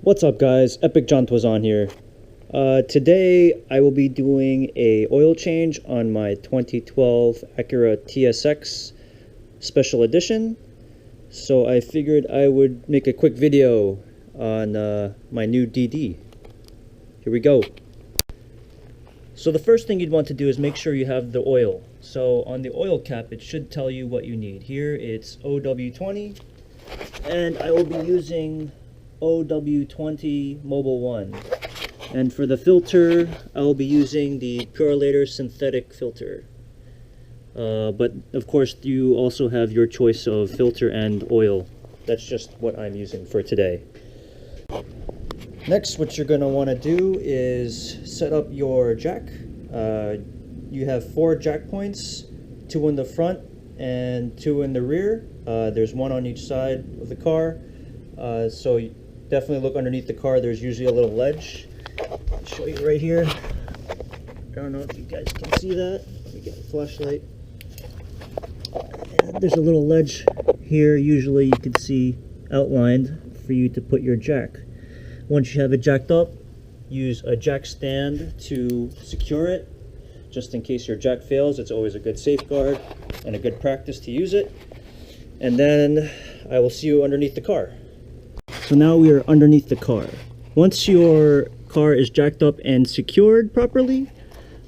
What's up guys, EPICJONTUAZON here. Today I will be doing a oil change on my 2012 Acura TSX Special Edition. So I figured I would make a quick video on my new DD. Here we go. So the first thing you'd want to do is make sure you have the oil. So on the oil cap it should tell you what you need. Here it's OW20 and I will be using OW20 Mobile 1, and for the filter I'll be using the Pirelli synthetic filter, but of course you also have your choice of filter and oil. That's just what I'm using for today. Next, what you're going to want to do is set up your jack. You have 4 jack points, 2 in the front and 2 in the rear. There's 1 on each side of the car, so definitely look underneath the car. There's usually a little ledge. I'll show you right here. I don't know if you guys can see that. Let me get a flashlight. And there's a little ledge here. Usually you can see outlined for you to put your jack. Once you have it jacked up, use a jack stand to secure it. Just in case your jack fails, it's always a good safeguard and a good practice to use it. And then I will see you underneath the car. So now we are underneath the car. Once your car is jacked up and secured properly,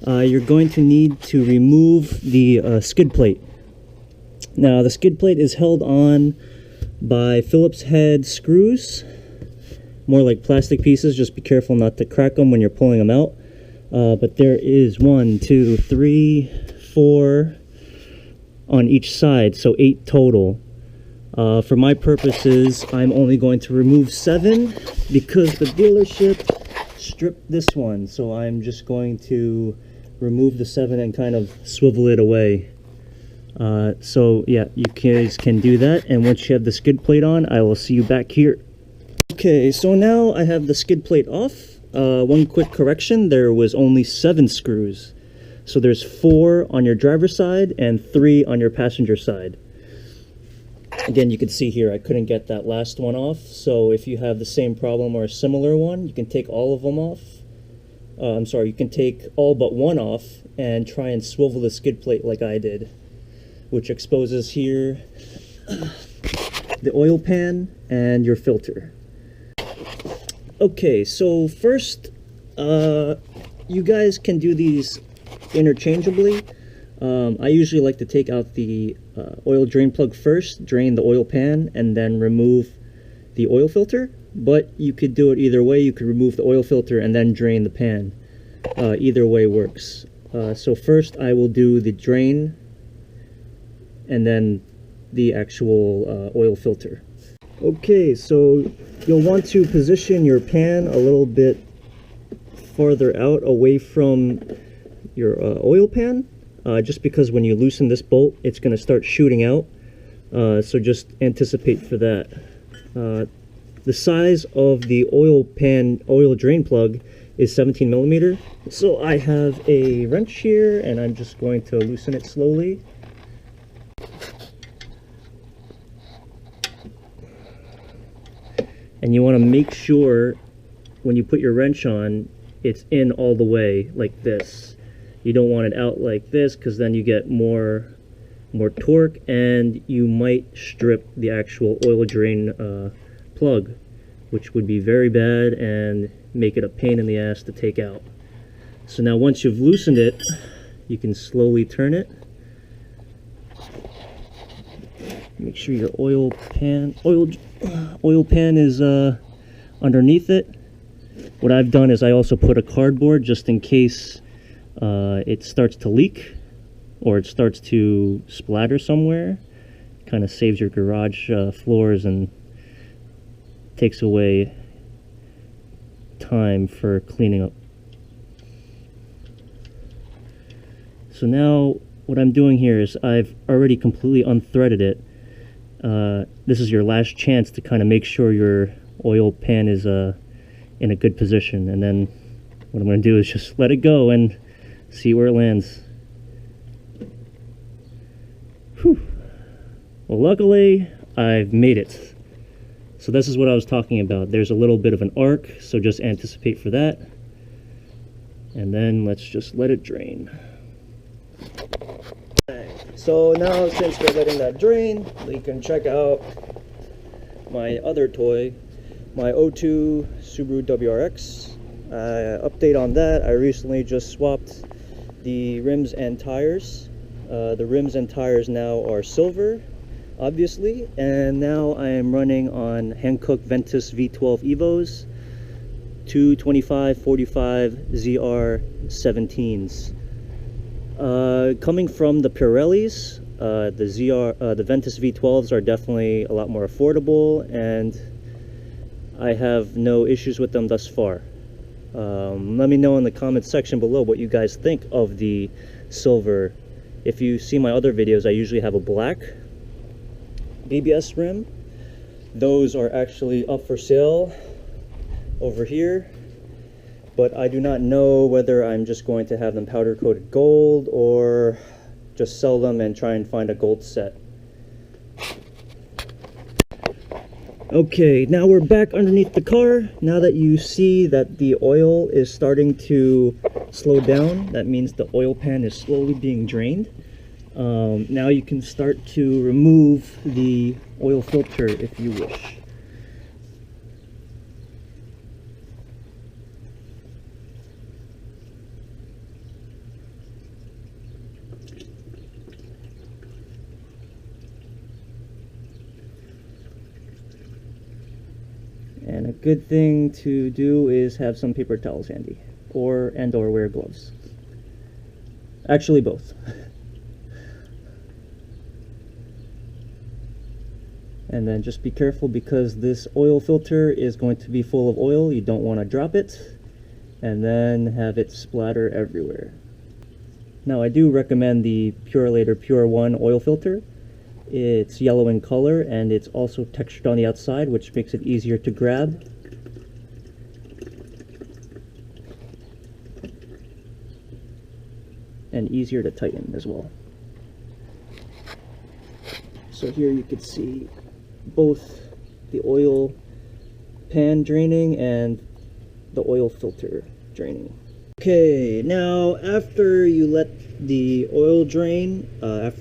you're going to need to remove the skid plate. Now the skid plate is held on by Phillips head screws, more like plastic pieces. Just be careful not to crack them when you're pulling them out. But there is 1, 2, 3, 4 on each side, so 8 total. For my purposes, I'm only going to remove 7 because the dealership stripped this one. So I'm just going to remove the 7 and kind of swivel it away. So yeah, you guys can do that. And once you have the skid plate on, I will see you back here. Okay, so now I have the skid plate off. One quick correction, there was only 7 screws. So there's 4 on your driver's side and 3 on your passenger side. Again, you can see here I couldn't get that last one off, so if you have the same problem or a similar one, you can take all of them off. You can take all but 1 off and try and swivel the skid plate like I did, which exposes here the oil pan and your filter. Okay, so first, you guys can do these interchangeably. I usually like to take out the oil drain plug first, drain the oil pan, and then remove the oil filter. But you could do it either way. You could remove the oil filter and then drain the pan. Either way works. So first I will do the drain and then the actual oil filter. Okay, so you'll want to position your pan a little bit farther out away from your oil pan. Just because when you loosen this bolt, it's going to start shooting out. So just anticipate for that. The size of the oil pan, oil drain plug is 17 millimeter. So I have a wrench here and I'm just going to loosen it slowly. And you want to make sure when you put your wrench on, it's in all the way like this. You don't want it out like this because then you get more torque and you might strip the actual oil drain plug, which would be very bad and make it a pain in the ass to take out. So now once you've loosened it, you can slowly turn it. Make sure your oil pan is underneath it. What I've done is I also put a cardboard just in case it starts to leak or it starts to splatter somewhere. Kind of saves your garage floors and takes away time for cleaning up. So now what I'm doing here is I've already completely unthreaded it. This is your last chance to kind of make sure your oil pan is in a good position, and then what I'm going to do is just let it go and see where it lands. Whew. Well, luckily I've made it. So this is what I was talking about. There's a little bit of an arc, so just anticipate for that. And then let's just let it drain. So now, since we're letting that drain, we can check out my other toy, my '02 Subaru WRX. Update on that, I recently just swapped the rims and tires. The rims and tires now are silver, obviously, and now I am running on Hankook Ventus V12 Evos, 225/45 ZR17s. Coming from the Pirellis, the Ventus V12s are definitely a lot more affordable, and I have no issues with them thus far. Let me know in the comments section below what you guys think of the silver. If you see my other videos, I usually have a black BBS rim. Those are actually up for sale over here, but I do not know whether I'm just going to have them powder coated gold or just sell them and try and find a gold set. Okay, now we're back underneath the car. Now that you see that the oil is starting to slow down, that means the oil pan is slowly being drained. Now you can start to remove the oil filter if you wish. And a good thing to do is have some paper towels handy, or wear gloves. Actually, both. And then just be careful, because this oil filter is going to be full of oil. You don't want to drop it and then have it splatter everywhere. Now, I do recommend the Purelator Pure 1 oil filter. It's yellow in color, and it's also textured on the outside, which makes it easier to grab. And easier to tighten as well. So here you can see both the oil pan draining and the oil filter draining. Okay, now after you let the oil drain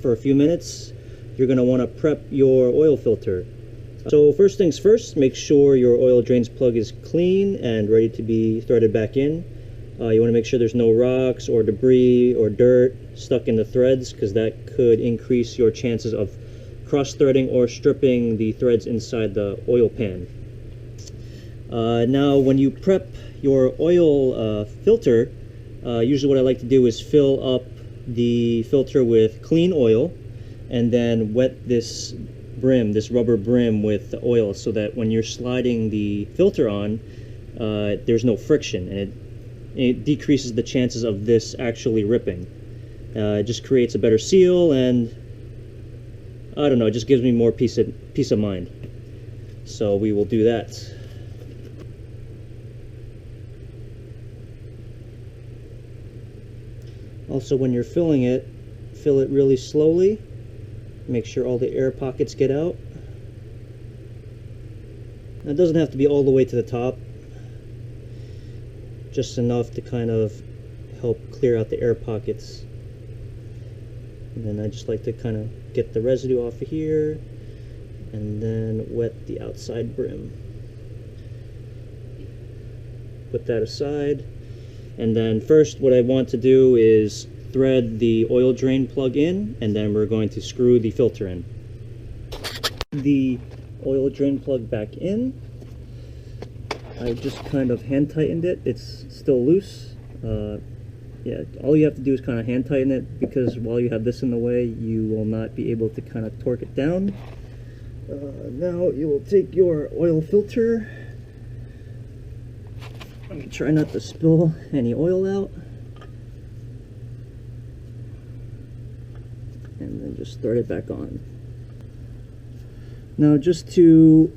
for a few minutes, you're going to want to prep your oil filter. So first things first, make sure your oil drains plug is clean and ready to be threaded back in. You want to make sure there's no rocks or debris or dirt stuck in the threads, because that could increase your chances of cross-threading or stripping the threads inside the oil pan. Now when you prep your oil filter, usually what I like to do is fill up the filter with clean oil, and then wet this brim, this rubber brim, with the oil, so that when you're sliding the filter on, there's no friction, and it decreases the chances of this actually ripping. It just creates a better seal, and I don't know, it just gives me more peace of mind. So we will do that. Also, when you're filling it, fill it really slowly. Make sure all the air pockets get out. Now, it doesn't have to be all the way to the top, just enough to kind of help clear out the air pockets. And then I just like to kind of get the residue off of here, and then wet the outside brim. Put that aside, and then first what I want to do is thread the oil drain plug in, and then we're going to screw the filter in. The oil drain plug back in. I just kind of hand tightened it. It's still loose. Yeah, all you have to do is kind of hand tighten it, because while you have this in the way, you will not be able to kind of torque it down. Now you will take your oil filter. Let me try not to spill any oil out. And then just thread it back on. Now, just to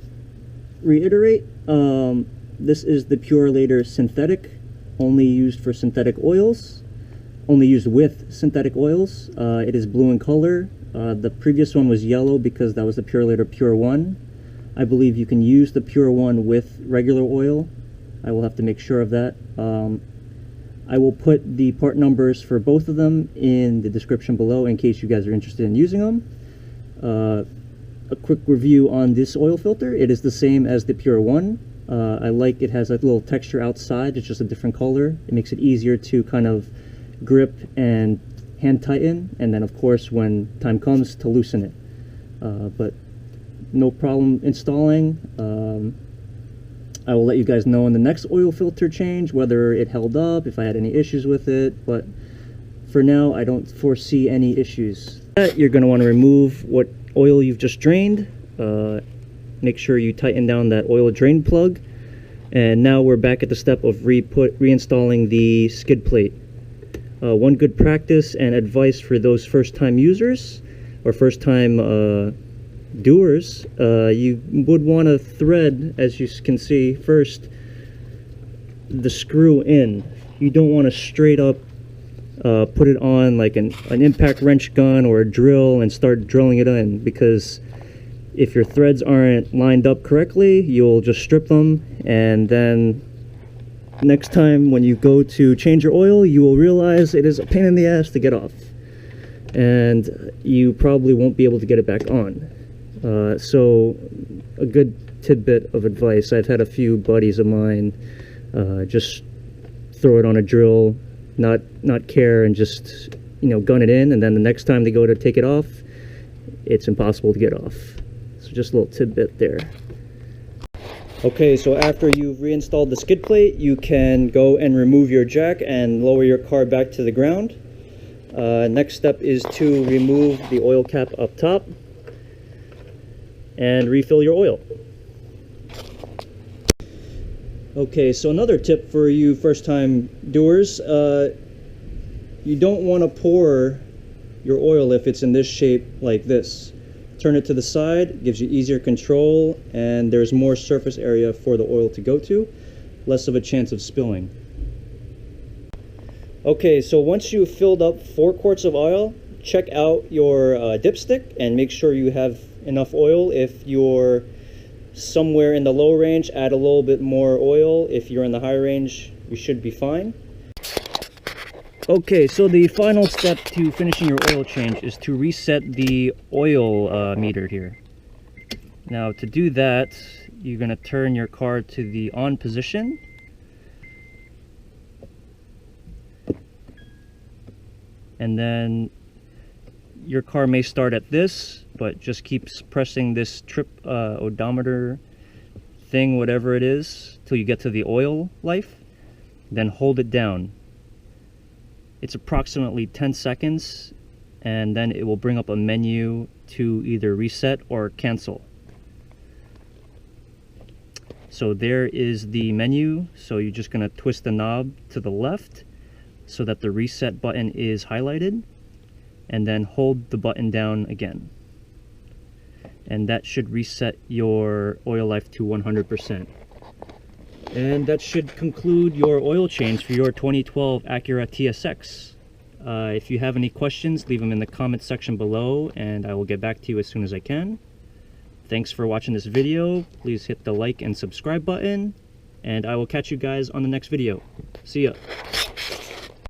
reiterate, this is the Purelator Synthetic, only used for synthetic oils, only used with synthetic oils. It is blue in color. The previous one was yellow because that was the Purelator Pure 1. I believe you can use the pure one with regular oil. I will have to make sure of that. I will put the part numbers for both of them in the description below in case you guys are interested in using them. A quick review on this oil filter. It is the same as the pure one. I like it has a little texture outside. It's just a different color. It makes it easier to kind of grip and hand tighten, and then of course when time comes to loosen it. But no problem installing. I will let you guys know in the next oil filter change whether it held up, if I had any issues with it, but for now I don't foresee any issues. You're going to want to remove what oil you've just drained. Make sure you tighten down that oil drain plug, and now we're back at the step of reinstalling the skid plate. One good practice and advice for those first-time users or first-time doers, you would want to thread, as you can see, first the screw in. You don't want to straight up put it on like an impact wrench gun or a drill and start drilling it in, because if your threads aren't lined up correctly, you'll just strip them, and then next time when you go to change your oil, you will realize it is a pain in the ass to get off, and you probably won't be able to get it back on. So a good tidbit of advice, I've had a few buddies of mine just throw it on a drill, not care, and just, you know, gun it in, and then the next time they go to take it off, it's impossible to get off. So just a little tidbit there. Okay, so after you've reinstalled the skid plate, you can go and remove your jack and lower your car back to the ground. Next step is to remove the oil cap up top and refill your oil. Okay, so another tip for you first-time doers, you don't want to pour your oil if it's in this shape like this. Turn it to the side, gives you easier control, and there's more surface area for the oil to go to, less of a chance of spilling. Okay, so once you've filled up 4 quarts of oil, check out your dipstick and make sure you have enough oil. If you're somewhere in the low range, add a little bit more oil. If you're in the high range, you should be fine. Okay, so the final step to finishing your oil change is to reset the oil meter here. Now to do that, you're going to turn your car to the on position. And then your car may start at this, but just keeps pressing this trip odometer thing, whatever it is, till you get to the oil life. Then hold it down. It's approximately 10 seconds, and then it will bring up a menu to either reset or cancel. So there is the menu. So you're just going to twist the knob to the left so that the reset button is highlighted, and then hold the button down again. And that should reset your oil life to 100%. And that should conclude your oil change for your 2012 Acura TSX. If you have any questions, leave them in the comment section below, and I will get back to you as soon as I can. Thanks for watching this video. Please hit the like and subscribe button, and I will catch you guys on the next video. See ya.